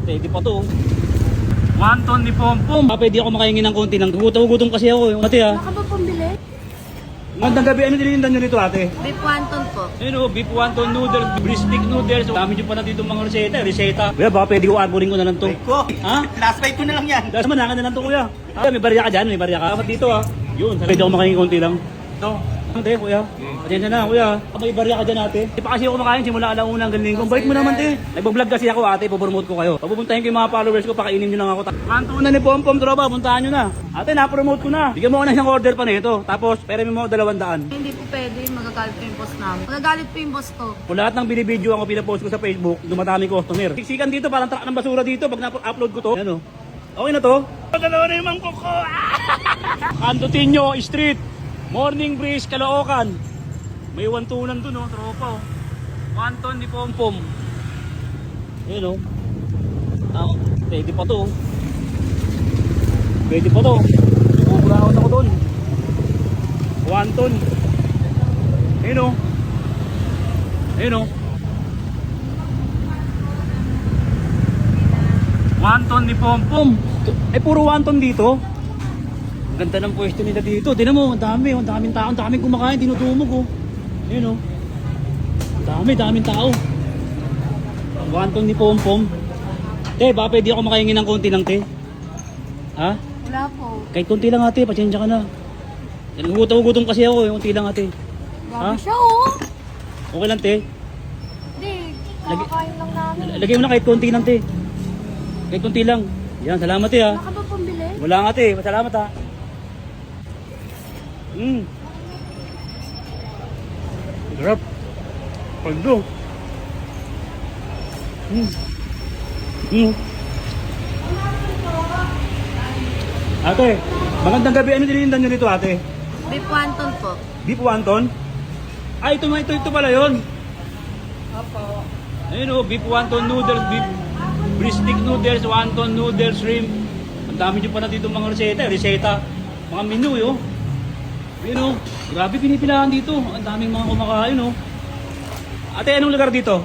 Pwede pa to. 1 ton ni Pompom. Pwede ako makahingi ng konti lang. Gutom kasi ako. Ate ha. Baka ba pambili? Magandang gabi. Ano nilindan nyo nito ate? Beef wonton po. Ayun o, beef wonton noodles, beef stick noodles. Dami nyo pa na dito mga reseta. Kuya, baka pwede ko arborin ko na lang to. Ha? Last bite ko na lang yan. Last manakan na lang to kuya. May barya ka dyan, may barya ka. Dapat dito ha. Yun, pwede ako makahingi konti lang. Ito. Ate, kuya. Pasensya na, kuya. May barya ka dyan ate. Di pa kasi ako kumakain simula alauna hanggang linggo. Bait mo naman te. Nagbablog kasi ako ate, ipopromote ko kayo. Papupuntahin ko yung mga followers ko, pakainin nyo lang ako. Kanto na ni Pompom tropa, puntahan nyo na. Ate, napromote ko na. Bigyan mo ko na isang order pa nito. Tapos, pera mo 200. Hindi po pwede, magagalit po yung boss namin. Magagalit po yung boss ko. Kung lahat ng binibideo ang pinapost ko sa Facebook, dumadami customer. Siksikan dito, parang truck ng basura dito pag na-upload ko to. Ano? Okay na to? Pagkalawa na yung mangkok ko. Antotinho Street, Morning Breeze, Caloocan. May wantunan dun oh, tropa oh. 1 ton ni Pompom. Ayun oh. Pwede pa to. Pwede pa to. Buburaot ako dun. 1 ton. Ayun oh. Ayun oh. 1 ton ni Pompom. Ay puro 1 ton dito. Ang ganda ng pwesto nila dito. Tingnan mo, ang daming tao, ang daming kumakain, tinutulog oh. Ayun oh. Daming tao. 1 ton ni Pompom. Te, baka pwede ako makahingi ng konti lang te. Ha? Wala po. Kahit konti lang ate, pasensya ka na. Gutom kasi ako, konti lang ate. Grabe siya oh. Okay lang te. Hindi, kakakain lang namin. Lagay mo na kahit konti lang te. Kahit konti lang. Yan, salamat te ha. Baka ba pambili? Wala nga te, salamat ha. Sarap. Paldo. Ate, magandang gabi. Ano nilindan nyo nito ate? Beef wonton po. Beef wonton? Ay, ito pala yun. Opo. Ayun o, beef wonton noodles, beef stick noodles, wonton noodles, shrimp. Ang dami nyo pa na dito mga reseta. Mga menu yun. Ayun o, grabe pinipilahan dito. Ang daming mga kumakain o. Ate, anong lugar dito?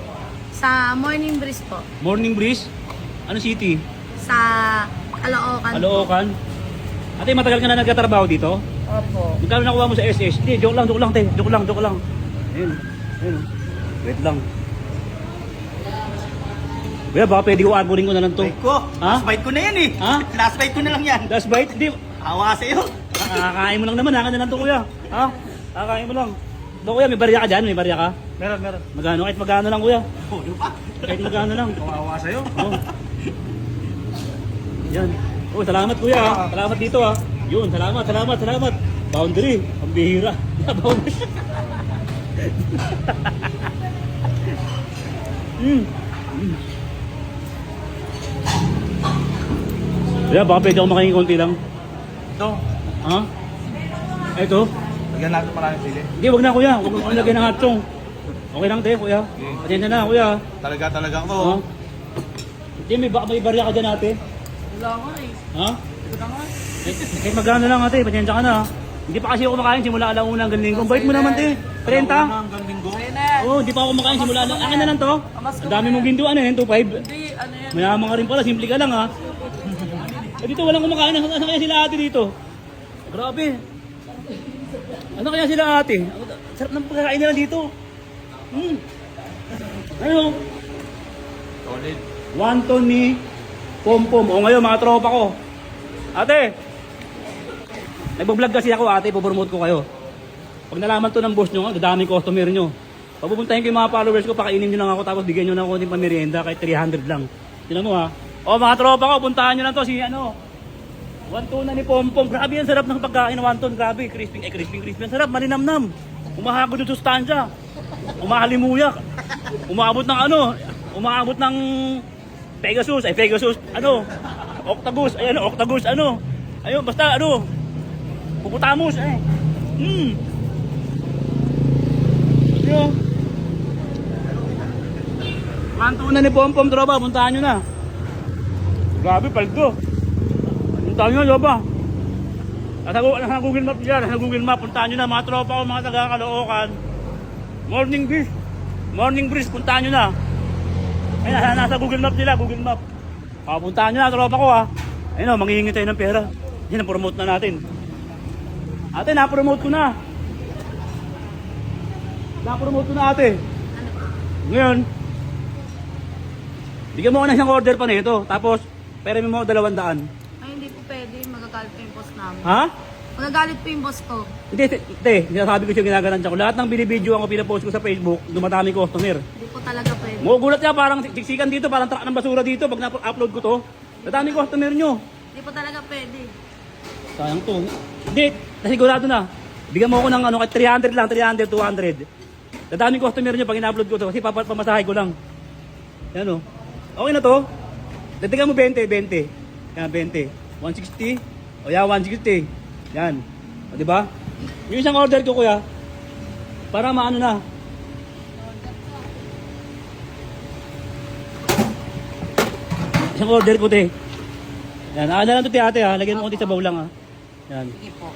Sa Morning Breeze po. Morning Breeze? Ano city? Sa Caloocan. Caloocan? Ate, matagal ka na nagtatrabaho dito? Opo. Magkano nakuha mo sa SS? Hindi, joke lang te. Joke lang. Ayun. Wait lang. Kuya, baka pwede ko arborin ko na lang to. Bite ko. Ha? Last bite ko na yan eh. Ha? Last bite ko na lang yan. Last bite? Hindi. Hawa sa'yo. Kakain mo lang naman, haka na lang to kuya. Ha? Kakain mo lang. Do kuya, may barya ka dyan? May barya ka? Meron. Magano? Kahit magano lang kuya. Ano pa? Kahit magano lang. Hawa sa'yo. Oh. Yan. Oh, salamat kuya. Salamat dito ha. Yun, salamat. Boundary. Ang bihira. Boundary. Kuya, baka pwede ako makahingi konti lang. Ito. Ha? Ito? Lagyan natin maraming pili. Hindi, wag na kuya. Huwag mo lagyan ng hotchong. Okay lang te, kuya. Pasensya na, kuya. Talaga to. Ha? Hindi, may barya ka dyan ate. Wala ko eh. Ha? Kahit magkano lang ate, pasensya ka na. Hindi pa kasi ako kumakain simula alauna hanggang linggo. Bait mo naman te. 30? Hanggang linggo. Oo, hindi pa ako kumakain simula alauna. Akin na lang to. Ang dami mong ginto, ano yan, 2.5. Mayaman ka rin pala, simple ka lang ha. Eh dito walang kumakain. Ano kaya sila ate dito? Grabe. Ano kaya sila ate? Sarap ng pagkakain nila dito. Ano? Solid. 1 ton ni Pompom. O ngayon mga tropa ko. Ate! Nagbablog kasi ako ate, ipopromote ko kayo. Pag nalaman to ng boss nyo, dadaming customer nyo. Papupuntahin ko yung mga followers ko, pakainin nyo lang ako, tapos bigyan nyo ng konting pamerienda, kahit 300 lang. Tignan mo ha. O mga tropa ko, puntahan nyo lang to, si ano. 1 ton na ni Pompom. Grabe yan, sarap ng pagkain ng 1 ton. Grabe, crispy. Ang sarap, malinamnam. Umahagod yung sustansya. Umahalimuyak. Umabot ng Pegasus, ano? Octagus, ayun, basta ano? Puputamus, Yo. Mantunan ni Pompom tropa, puntahan nyo na. Grabe, paldo. Puntahan nyo, tropa. Nasa Google Map dyan, puntahan nyo na mga tropa ko, mga taga Caloocan. Morning Breeze, puntahan nyo na. Ay, nasa Google Map nila, Google Map. Papuntahan nyo na, tropa ko ha. Ayun o, manghihingi tayo ng pera. Yan, na-promote na natin. Ate, na-promote ko na. Na-promote ko na ate. Ngayon, bigyan mo ko ng isang order pa nito. Tapos, pera mo 200. Ay, hindi po pwede. Magagalit po yung boss namin. Ha? Magagalit po yung boss ko. Hindi, sinasabi ko siya ginaganan ko. Lahat ng binibideo ang pinapost ko sa Facebook, dumadami customer. Hindi po talaga pwede. Magugulat niya, parang siksikan dito, parang truck ng basura dito pag na-upload ko to. Dadami customer nyo. Hindi po talaga pwede. Sayang to. Hindi, nasigurado na. Bigyan mo ako ng kahit 300 lang, 300, 200. Dadami customer nyo pag ina-upload ko to kasi pamasahe ko lang. Yan o. Okay na to. Dagdagan mo 20, 20. Yan, 20. 160. O yan, 160. Yan. O diba? Yung isang order ko kuya, para maano na. Isang order ko te. Yan, na lang to te ate ha. Lagyan mo konti sa baw lang ha. Yan. Sige po.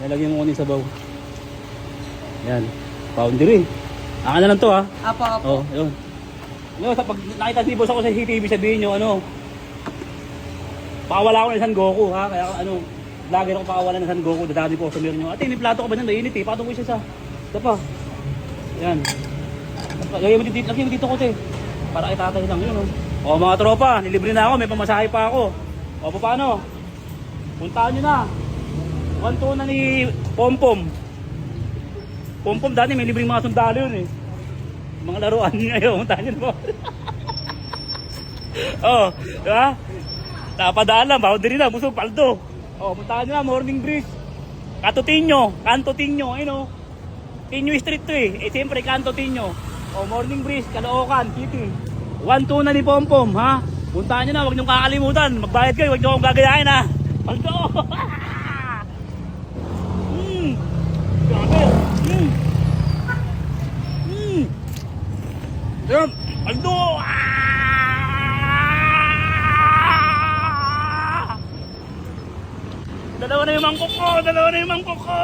Lagyan mo konti sa baw. Yan. Boundary. Na lang to ha. Apo, apo. Oh, yun. No, sa pag nakita si boss ako sa CCTV, sabihin nyo ano. Pakawala ako ng San Goku ha. Kaya ano, vlogger ako pakawala ng San Goku. Dadami ko customer nyo. Ate, may plato ka ba nun? Mainit eh. Patong ko siya sa. Ito pa. Yan. Lagyan mo dito ko te. Para itatay lang yun oh. O mga tropa, nilibre na ako, may pamasahe pa ako. O paano? Puntahan nyo na. 1-2 na ni Pompom. Pompom dati may libreng mga sundalo yun eh. Mga laruan ngayon, puntahan nyo na po. O, diba? Napadaan lang, boundary na, busog, paldo. O, puntahan nyo na, Morning Breeze. Kanto Tinyo, ayun o. Tinyo Street to eh. Eh siyempre, Kanto Tinyo. O, Morning Breeze, Caloocan, City. 1-2 na ni Pompom, ha? Puntahan nyo na, huwag nyo kakalimutan. Magbayad kayo, huwag nyo akong gagayahin, ha? Paldo! Grabe! Yan! Paldo! Dalawa na yung mangkok ko!